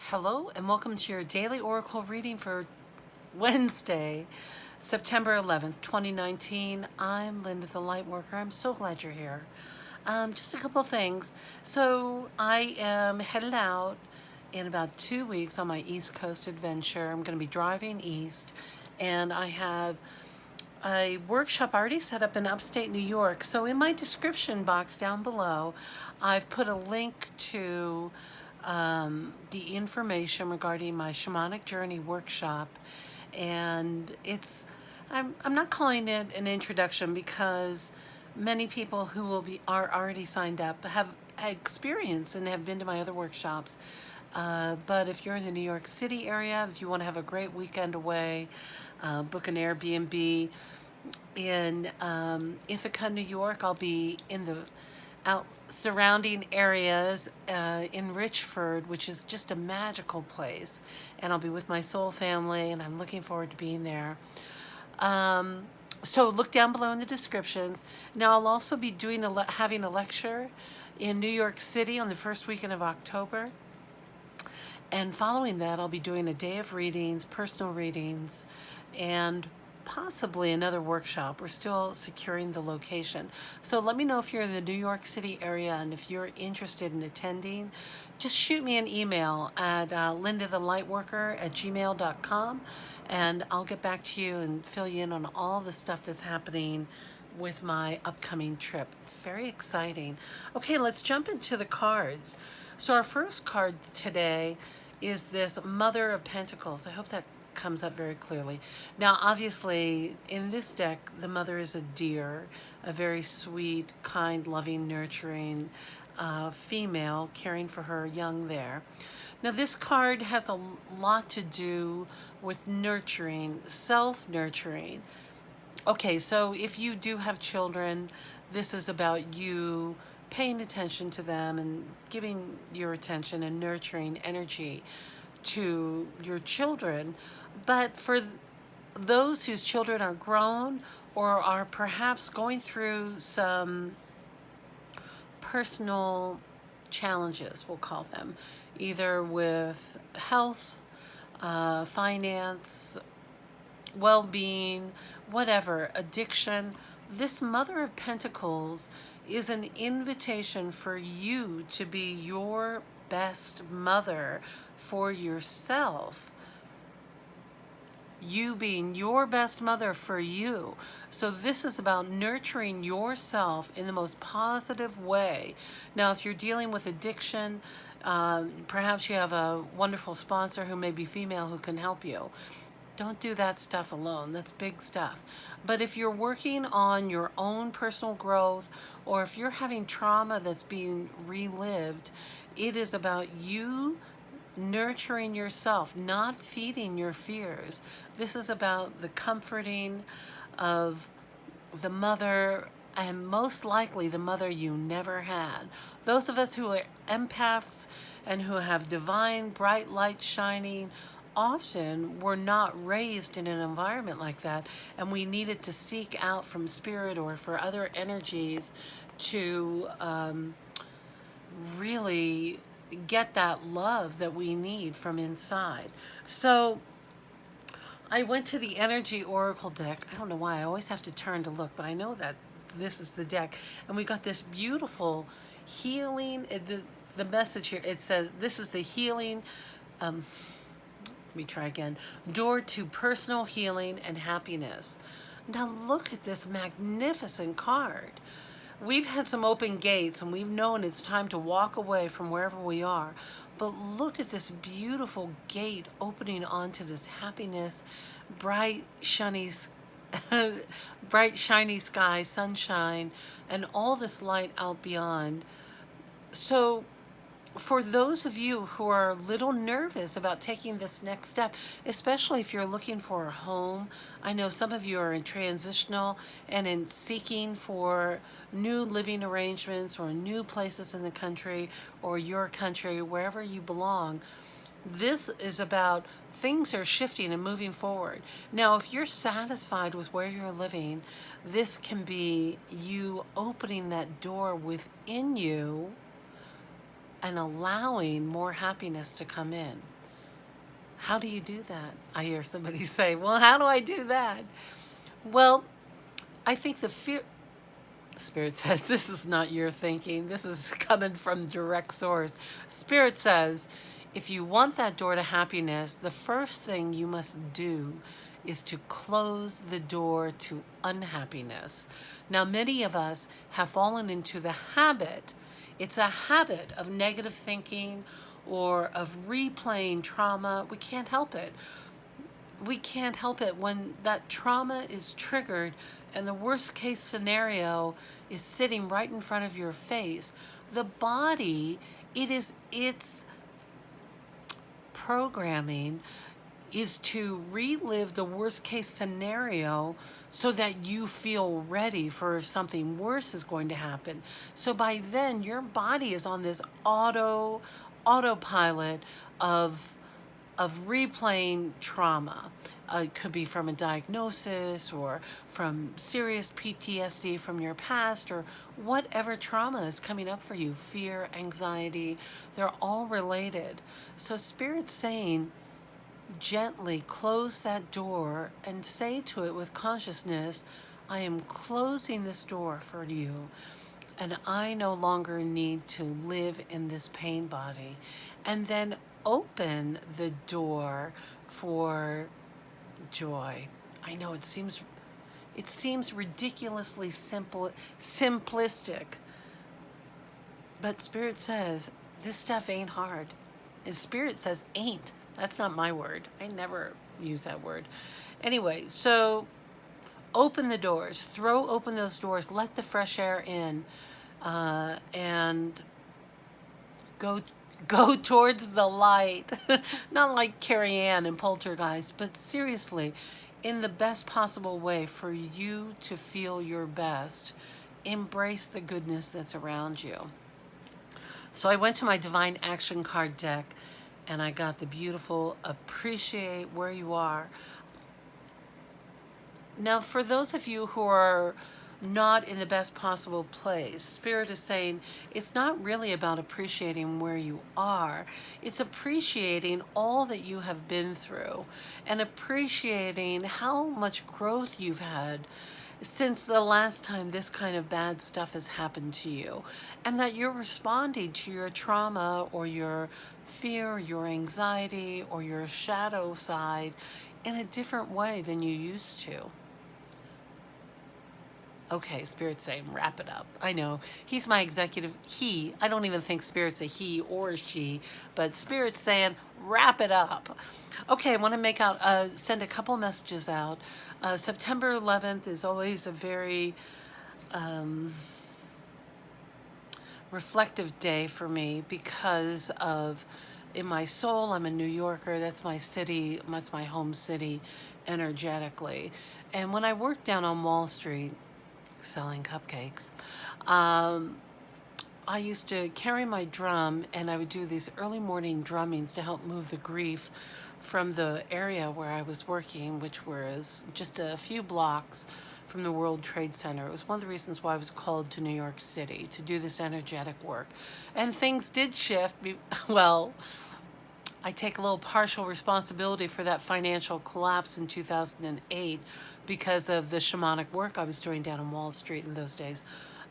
Hello and welcome to your daily oracle reading for Wednesday, September 11th, 2019. I'm Linn the Lightworker. I'm so glad you're here. Just a couple things. So I am headed out in about 2 weeks on my East Coast adventure. I'm going to be driving east, and I have a workshop already set up in upstate New York. So in my description box down below, I've put a link to the information regarding my shamanic journey workshop, and I'm not calling it an introduction because many people who are already signed up have experience and have been to my other workshops. But if you're in the New York City area, if you want to have a great weekend away, book an Airbnb in Ithaca, New York. I'll be in the out surrounding areas in Richford, which is just a magical place, and I'll be with my soul family, and I'm looking forward to being there. So look down below in the descriptions. Now I'll also be having a lecture in New York City on the first weekend of October. And following that, I'll be doing a day of readings, personal readings, and possibly another workshop. We're still securing the location. So let me know if you're in the New York City area and if you're interested in attending. Just shoot me an email at lindathelightworker@gmail.com, and I'll get back to you and fill you in on all the stuff that's happening with my upcoming trip. It's very exciting. Okay, let's jump into the cards. So our first card today is this Mother of Pentacles. I hope that comes up very clearly. Now, obviously, in this deck, the mother is a deer, a very sweet, kind, loving, nurturing female caring for her young there. Now, this card has a lot to do with nurturing, self-nurturing. Okay, so if you do have children, this is about you paying attention to them and giving your attention and nurturing energy to your children. But for those whose children are grown or are perhaps going through some personal challenges, we'll call them, either with health, finance, well-being, whatever, addiction, this Mother of Pentacles is an invitation for you to be your best mother for yourself. You being your best mother for you. So this is about nurturing yourself in the most positive way. Now, if you're dealing with addiction, perhaps you have a wonderful sponsor who may be female who can help you. Don't do that stuff alone. That's big stuff. But if you're working on your own personal growth, or if you're having trauma that's being relived, it is about you nurturing yourself, not feeding your fears. This is about the comforting of the mother, and most likely the mother you never had. Those of us who are empaths and who have divine bright light shining, often were not raised in an environment like that, and we needed to seek out from spirit or for other energies to really get that love that we need from inside. So I went to the energy oracle deck. I don't know why I always have to turn to look, but I know that this is the deck, and we got this beautiful healing. The message here, it says this is the healing, let me try again, door to personal healing and happiness. Now look at this magnificent card. We've had some open gates and we've known it's time to walk away from wherever we are. But look at this beautiful gate opening onto this happiness, bright, shiny, bright, shiny sky, sunshine, and all this light out beyond. So for those of you who are a little nervous about taking this next step, especially if you're looking for a home, I know some of you are in transitional and in seeking for new living arrangements or new places in the country or your country, wherever you belong. This is about things are shifting and moving forward. Now, if you're satisfied with where you're living, this can be you opening that door within you and allowing more happiness to come in. How do you do that? I hear somebody say, well, how do I do that? Well, I think the fear, Spirit says, this is not your thinking. This is coming from direct source. Spirit says, if you want that door to happiness, the first thing you must do is to close the door to unhappiness. Now, many of us have fallen into the habit, it's a habit of negative thinking or of replaying trauma. We can't help it. We can't help it when that trauma is triggered and the worst case scenario is sitting right in front of your face. The body, its programming is to relive the worst case scenario so that you feel ready for if something worse is going to happen. So by then your body is on this autopilot of replaying trauma. It could be from a diagnosis or from serious PTSD from your past or whatever trauma is coming up for you, fear, anxiety, they're all related. So Spirit's saying, gently close that door and say to it with consciousness, I am closing this door for you, and I no longer need to live in this pain body. And then open the door for joy. I know it seems ridiculously simplistic, but Spirit says this stuff ain't hard. And Spirit says ain't. That's not my word. I never use that word. Anyway, so open the doors, throw open those doors, let the fresh air in, and go towards the light. Not like Carrie Ann and Poltergeist, but seriously, in the best possible way for you to feel your best. Embrace the goodness that's around you. So I went to my Divine Action card deck and I got the beautiful Appreciate Where You Are. Now, for those of you who are not in the best possible place, Spirit is saying it's not really about appreciating where you are. It's appreciating all that you have been through and appreciating how much growth you've had since the last time this kind of bad stuff has happened to you, and that you're responding to your trauma or your fear, your anxiety, or your shadow side in a different way than you used to. Okay, Spirit's saying wrap it up. I know, he's my executive, I don't even think Spirit's a he or she, but Spirit's saying wrap it up. Okay, I want to send a couple messages out. September 11th is always a very reflective day for me because of, in my soul, I'm a New Yorker. That's my city, that's my home city energetically. And when I worked down on Wall Street selling cupcakes, I used to carry my drum and I would do these early morning drummings to help move the grief from the area where I was working, which was just a few blocks from the World Trade Center. It was one of the reasons why I was called to New York City to do this energetic work. And things did shift. Well, I take a little partial responsibility for that financial collapse in 2008 because of the shamanic work I was doing down on Wall Street in those days,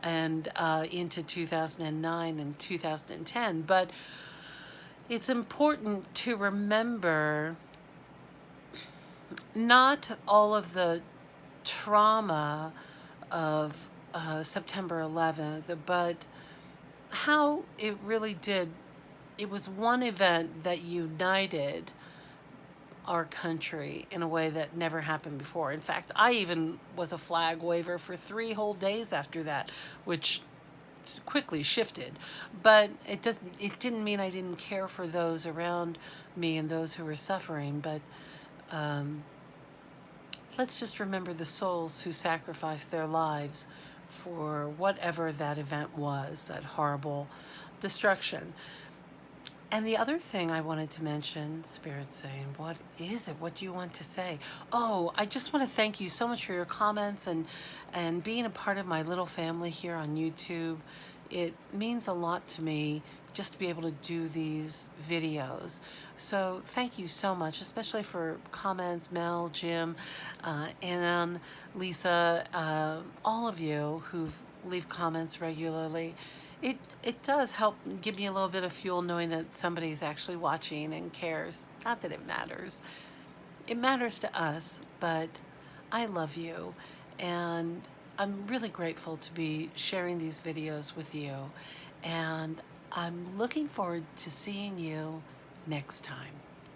and into 2009 and 2010. But it's important to remember not all of the trauma of September 11th, but how it really did. It was one event that united our country in a way that never happened before. In fact, I even was a flag waver for 3 whole days after that, which quickly shifted. But it didn't mean I didn't care for those around me and those who were suffering. But let's just remember the souls who sacrificed their lives for whatever that event was, that horrible destruction. And the other thing I wanted to mention, Spirit saying, what is it? What do you want to say? Oh, I just want to thank you so much for your comments and being a part of my little family here on YouTube. It means a lot to me just to be able to do these videos. So thank you so much, especially for comments, Mel, Jim, Ann, Lisa, all of you who leave comments regularly. It does help give me a little bit of fuel knowing that somebody's actually watching and cares. Not that it matters. It matters to us, but I love you, and I'm really grateful to be sharing these videos with you, and I'm looking forward to seeing you next time.